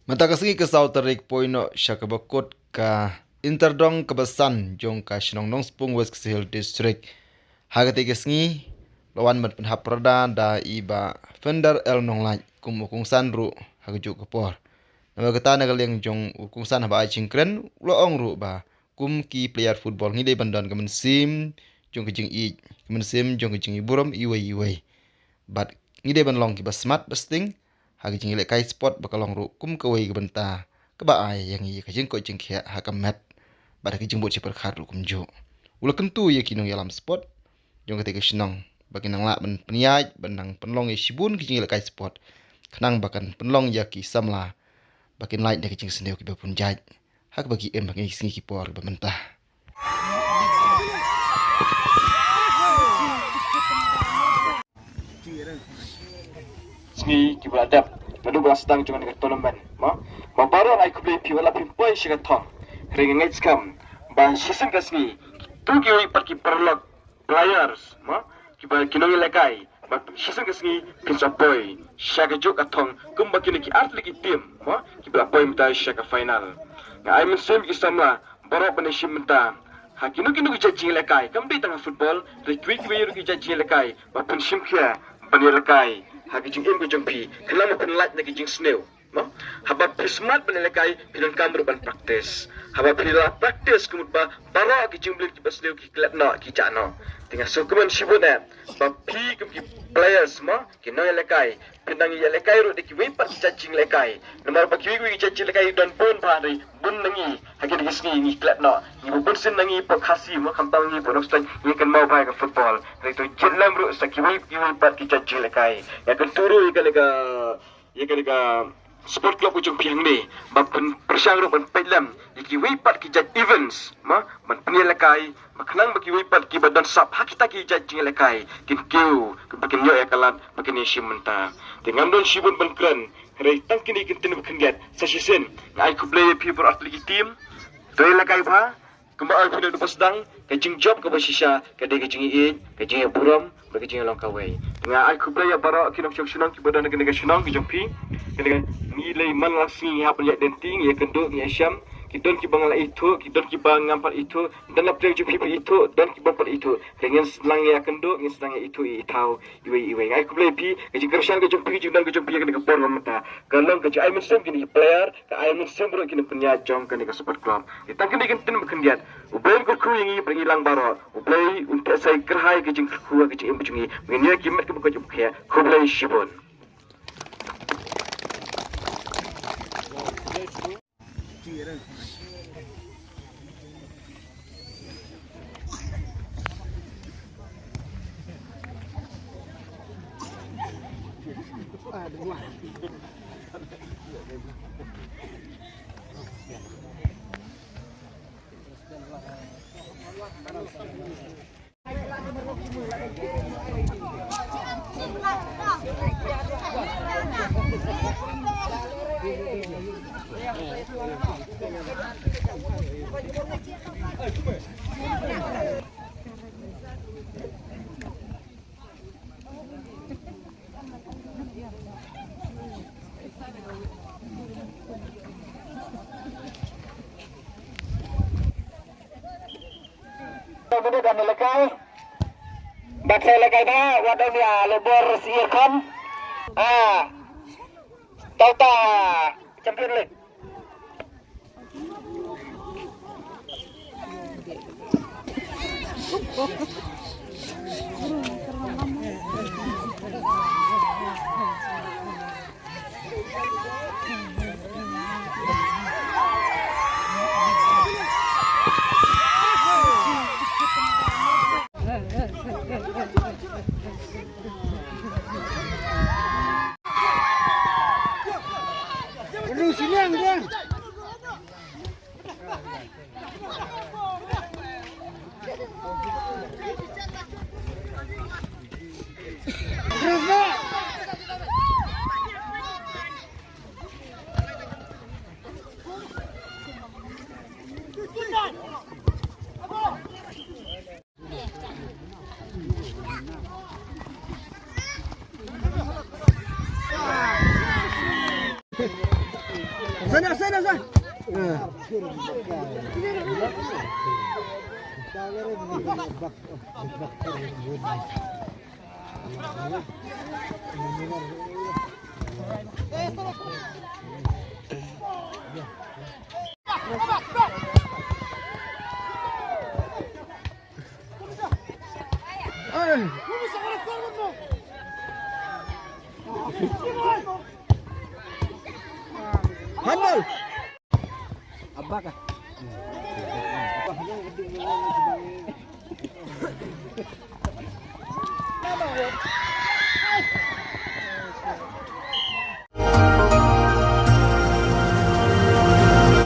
Mata kasih kesau tarik poino syakabakot ka interdong kebesan jong ka Shenongnong Spung West Hill District. Hagati kesngi lawan mat penhap perda da iba Fender El Nonglaj kum ukungsan ru hagaju kapor. Nama kata nagaleng jong ukungsan haba cingkren loong ru ba kum ki player football ngide bandan kemen sim jong kejing i kemen sim jong kejing iburam iwei. But ngide ban long ki ba smart besting hagi jing kai sport bakalong ru kum kawai ke benta keba ai yang i kajing ko jing khia ha kamet bar ki jing bo chiper khat ru kum jo ula kentu ye kinong yalam sport jong kate ke shnong bagi nang la ban pniai ban nang penlong ye shibun ki jing kai sport khnang bakan penlong ya ki samla bakin light de ki jing sneu ki ba pun jaj hak bagi em bagi singi ki por ba mentah Sni ki beradab lalu berasdang jangan dekat tournament baru ai kublai pi wala pimpoi shiga thong ring ngai skam ban season ka sni tu ki oi par ki perlok players ki ba kinong lekai ba season ka sni pinsapoi shaga juk athong kumba kini ki atlet ki team ki ba poi mta shaga final ai men sem ki samla baro bane shimta hakino kinu ki jajing lekai kam dei tang football retweet ki yu ki jajing lekai ba pun shimkhia bani lekai hagi jing em jing pi kenama pen light nagi jing snail haba smart ban lekai pinon kamru ban practice haba pilila practice kumutba bara gi jing blik ki snail ki klat no ki chano tinga sukuman shibuna ba pi kum ki players ki no lekai pinang ya lekai ru de ki wi pat jing lekai nomor ba ki wi jing lekai don pun ba dai bun nangi hagi de sni ni klat no ni bun sin nangi pa khasi khampang ni bonok stai ni kan mau ba ga football re to jillam ru sakiwi ki wi pat ki jing lekai ya kan turu ika sport club ujung piang ni bapun persiang ru ban pelam ki wi pat ki jaj events ban pni lekai maknang bagi wi pat ki badan sap hakita ki jaj jing lekai kin keu bakin yo ekalat bakin shimenta dengan don shibun ban kran re tang kini kintin bakin gat sasisen ai ku play people atlet team to lekai ba kumba ai pun du pasdang kajing job ka basisha kadai kajing i kajing buram bagi jing long kawai nga ai ku play bara kinong choksunang ki badan negara sunang ki jompi kene nilai man langsing ha pen denting ya kenduk ya syam ki don ki bangal itu ki don ki bangam par itu dan play ju people itu dan ki bapal itu dengan selang ya kenduk dengan selang itu i tau iwe ai ku play pi kajing kersan ka jompi ju dan ka jompi ka por mata kalong ka ai muslim kini player ka ai muslim bro kini punya jom kini ka support club itang kini kan tin bekendiat ubay ko ku yang berilang baro ubay untuk saya kerhai ke jing ku ke jing bujungi ngene kimat ke buka jumpa ya ku play shibon Benda dan lekai baksai lekai dah wadah dia lebor siirkan tauta champion league Abak ah.